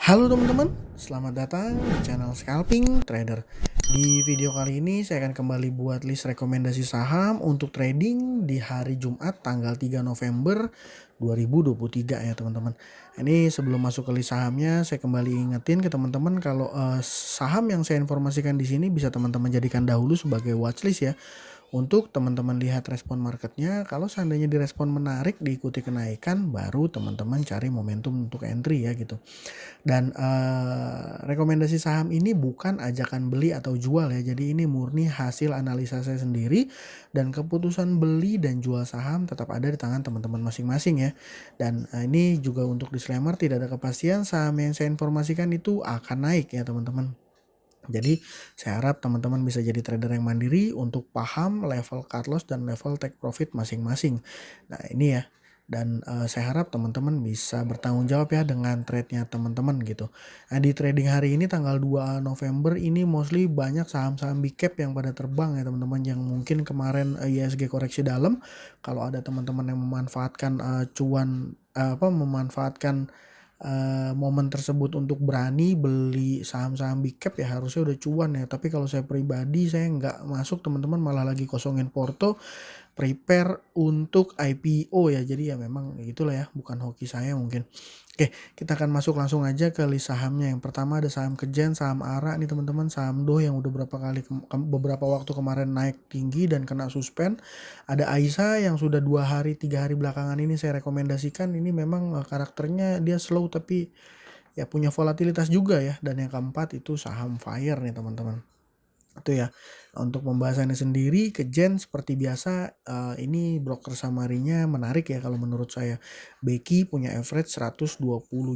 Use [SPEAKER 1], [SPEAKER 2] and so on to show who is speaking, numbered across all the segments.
[SPEAKER 1] Halo teman-teman, selamat datang di channel Scalping Trader. Di video kali ini saya akan kembali buat list rekomendasi saham untuk trading di hari Jumat tanggal 3 November 2023 ya teman-teman. Ini sebelum masuk ke list sahamnya, saya kembali ingetin ke teman-teman kalau saham yang saya informasikan di sini bisa teman-teman jadikan dahulu sebagai watchlist ya. Untuk teman-teman lihat respon marketnya, kalau seandainya direspon menarik diikuti kenaikan, baru teman-teman cari momentum untuk entry ya gitu. Dan rekomendasi saham ini bukan ajakan beli atau jual ya. Jadi ini murni hasil analisa saya sendiri dan keputusan beli dan jual saham tetap ada di tangan teman-teman masing-masing ya. Dan ini juga untuk disclaimer, tidak ada kepastian saham yang saya informasikan itu akan naik ya teman-teman. Jadi saya harap teman-teman bisa jadi trader yang mandiri untuk paham level cut loss dan level take profit masing-masing. Nah ini ya, dan saya harap teman-teman bisa bertanggung jawab ya dengan trade-nya teman-teman gitu. Nah di trading hari ini tanggal 2 November ini mostly banyak saham-saham big cap yang pada terbang ya teman-teman, yang mungkin kemarin ISG koreksi dalam. Kalau ada teman-teman yang memanfaatkan memanfaatkan momen tersebut untuk berani beli saham-saham big cap ya harusnya udah cuan ya. Tapi kalau saya pribadi saya nggak masuk teman-teman, malah lagi kosongin porto, prepare untuk IPO ya. Jadi ya memang gitulah ya, bukan hoki saya mungkin. Oke, kita akan masuk langsung aja ke list sahamnya. Yang pertama ada saham Kejen, saham ARA nih teman-teman, saham DOH yang udah beberapa waktu kemarin naik tinggi dan kena suspend. Ada Aisyah yang sudah 2 hari 3 hari belakangan ini saya rekomendasikan. Ini memang karakternya dia slow tapi ya punya volatilitas juga ya. Dan yang keempat itu saham Fire nih teman-teman. Itu ya. Untuk pembahasannya sendiri, Kejen seperti biasa ini broker summary-nya menarik ya kalau menurut saya. Becky punya average 120.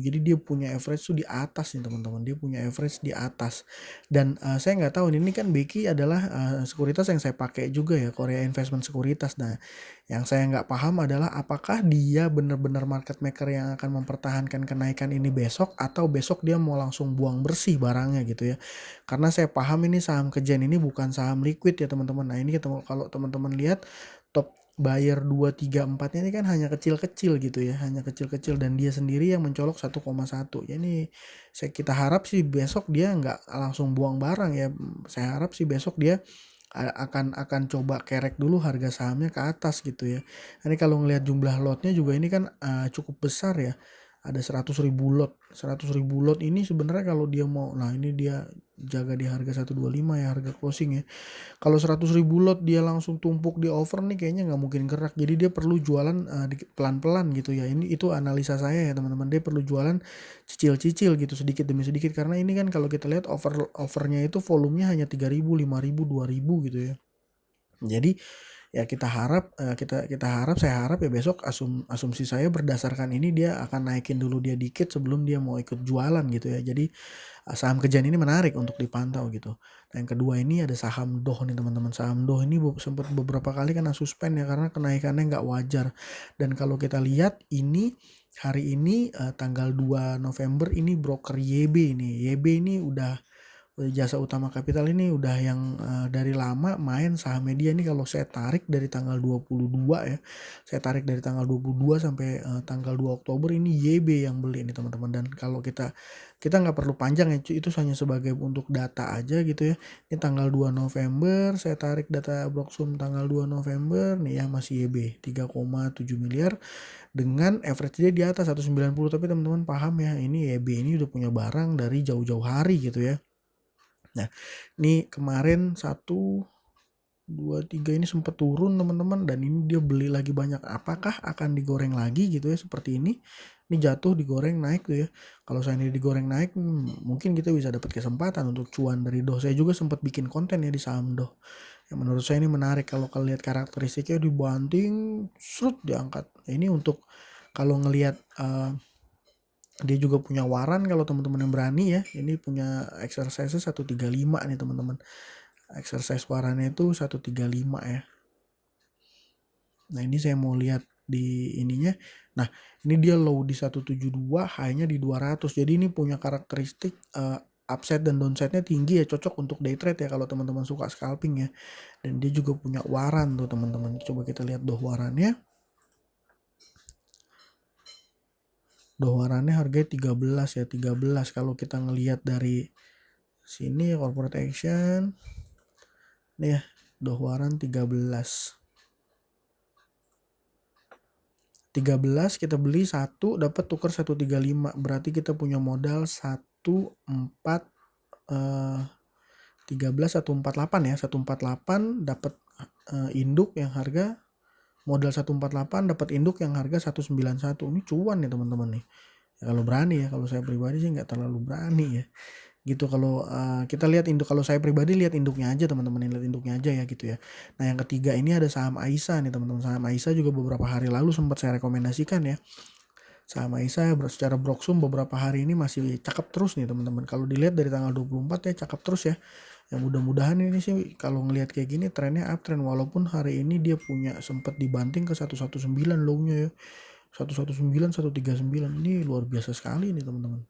[SPEAKER 1] Jadi dia punya average tuh di atas nih teman-teman. Dia punya average di atas. Dan saya nggak tahu ini kan Becky adalah sekuritas yang saya pakai juga ya, Korea Investment Sekuritas. Nah, yang saya nggak paham adalah apakah dia benar-benar market maker yang akan mempertahankan kenaikan ini besok, atau besok dia mau langsung buang bersih barangnya gitu ya. Karena saya paham ini saham Kejen ini bukan saham liquid ya teman-teman. Nah ini kalau teman-teman lihat top buyer 2, 3, 4-nya ini kan hanya kecil-kecil gitu ya. Hanya kecil-kecil dan dia sendiri yang mencolok 1,1. Ya ini kita harap sih besok dia nggak langsung buang barang ya. Saya harap sih besok dia akan coba kerek dulu harga sahamnya ke atas gitu ya. Ini kalau ngelihat jumlah lotnya juga ini kan cukup besar ya. Ada 100.000 lot. 100.000 lot ini sebenarnya kalau dia mau, nah ini dia jaga di harga 125 ya harga closing ya. Kalau 100.000 lot dia langsung tumpuk di over nih kayaknya nggak mungkin gerak. Jadi dia perlu jualan pelan-pelan gitu ya. Itu analisa saya ya teman-teman. Dia perlu jualan cicil-cicil gitu sedikit demi sedikit, karena ini kan kalau kita lihat overnya itu volumenya hanya 3.000, 5.000, 2.000 gitu ya. Jadi ya saya harap ya besok asumsi saya berdasarkan ini dia akan naikin dulu dia dikit sebelum dia mau ikut jualan gitu ya. Jadi saham Kejan ini menarik untuk dipantau gitu. Dan yang kedua ini ada saham DOH nih teman-teman. Saham DOH ini sempat beberapa kali kena suspend ya karena kenaikannya nggak wajar. Dan kalau kita lihat ini hari ini tanggal 2 November ini broker YB ini. YB ini udah Jasa Utama Capital ini udah yang dari lama main saham media ini. Kalau saya tarik dari tanggal 22 ya. Saya tarik dari tanggal 22 sampai tanggal 2 Oktober ini YB yang beli ini teman-teman. Dan kalau kita nggak perlu panjang ya, itu hanya sebagai untuk data aja gitu ya. Ini tanggal 2 November, saya tarik data Broksum tanggal 2 November nih ya, masih YB 3,7 miliar dengan average dia di atas 190. Tapi teman-teman paham ya, ini YB ini udah punya barang dari jauh-jauh hari gitu ya. Nah, ini kemarin 1, 2, 3 ini sempat turun teman-teman, dan ini dia beli lagi banyak. Apakah akan digoreng lagi gitu ya seperti ini? Ini jatuh digoreng naik tuh ya. Kalau saya ini digoreng naik, mungkin kita bisa dapat kesempatan untuk cuan dari DOH. Saya juga sempat bikin konten ya di saham DOH. Yang menurut saya ini menarik kalau kalian lihat karakteristiknya dibanting, serut diangkat. Nah, ini untuk kalau ngelihat dia juga punya waran kalau teman-teman yang berani ya. Ini punya exercise 135 nih teman-teman. Exercise warannya itu 135 ya. Nah ini saya mau lihat di ininya. Nah ini dia low di 172, high-nya di 200. Jadi ini punya karakteristik upside dan downside-nya tinggi ya, cocok untuk day trade ya kalau teman-teman suka scalping ya. Dan dia juga punya waran tuh teman-teman. Coba kita lihat doh warannya. Dohwarannya harganya 13 ya, 13 kalau kita ngelihat dari sini corporate action. Nih ya, Dohwaran 13. 13 kita beli 1 dapat tukar 135. Berarti kita punya modal 14 13 148 ya. 148 dapat induk yang harga modal 148 dapat induk yang harga 191. Ini cuan nih teman-teman nih. Ya, kalau berani ya, kalau saya pribadi sih nggak terlalu berani ya. Gitu kalau kita lihat induk, kalau saya pribadi lihat induknya aja teman-teman, lihat induknya aja ya gitu ya. Nah, yang ketiga ini ada saham Aisyah nih teman-teman. Saham Aisyah juga beberapa hari lalu sempat saya rekomendasikan ya. Saham Aisyah secara Broksum beberapa hari ini masih cakep terus nih teman-teman. Kalau dilihat dari tanggal 24 ya cakep terus ya. Ya mudah-mudahan ini sih kalau ngelihat kayak gini trennya uptrend, walaupun hari ini dia punya sempat dibanting ke 119 low-nya ya. 119 139 ini luar biasa sekali nih teman-teman.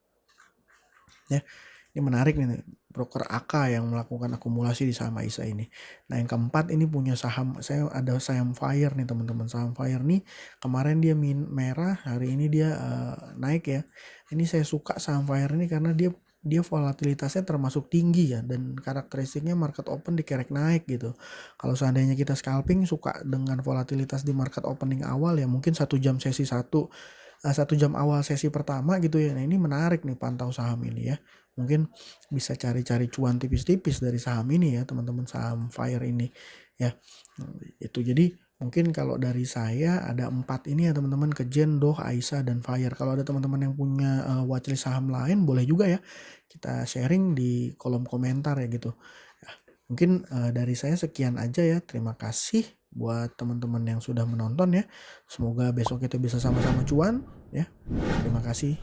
[SPEAKER 1] Ya. Ini menarik nih, broker AK yang melakukan akumulasi di saham Aisyah ini. Nah, yang keempat ini punya saham, saya ada saham Fire nih teman-teman. Saham Fire nih kemarin dia merah, hari ini dia naik ya. Ini saya suka saham Fire ini karena dia volatilitasnya termasuk tinggi ya, dan karakteristiknya market open dikerek naik gitu. Kalau seandainya kita scalping suka dengan volatilitas di market opening awal ya, mungkin 1 jam sesi 1 jam awal sesi pertama gitu ya. Nah, ini menarik nih pantau saham ini ya. Mungkin bisa cari-cari cuan tipis-tipis dari saham ini ya teman-teman, saham Fire ini ya. Itu jadi mungkin kalau dari saya ada 4 ini ya teman-teman, Kejen, Doh, Aisyah, dan Fire. Kalau ada teman-teman yang punya watchlist saham lain boleh juga ya kita sharing di kolom komentar ya gitu. Ya, mungkin dari saya sekian aja ya. Terima kasih buat teman-teman yang sudah menonton ya. Semoga besok kita bisa sama-sama cuan ya. Terima kasih.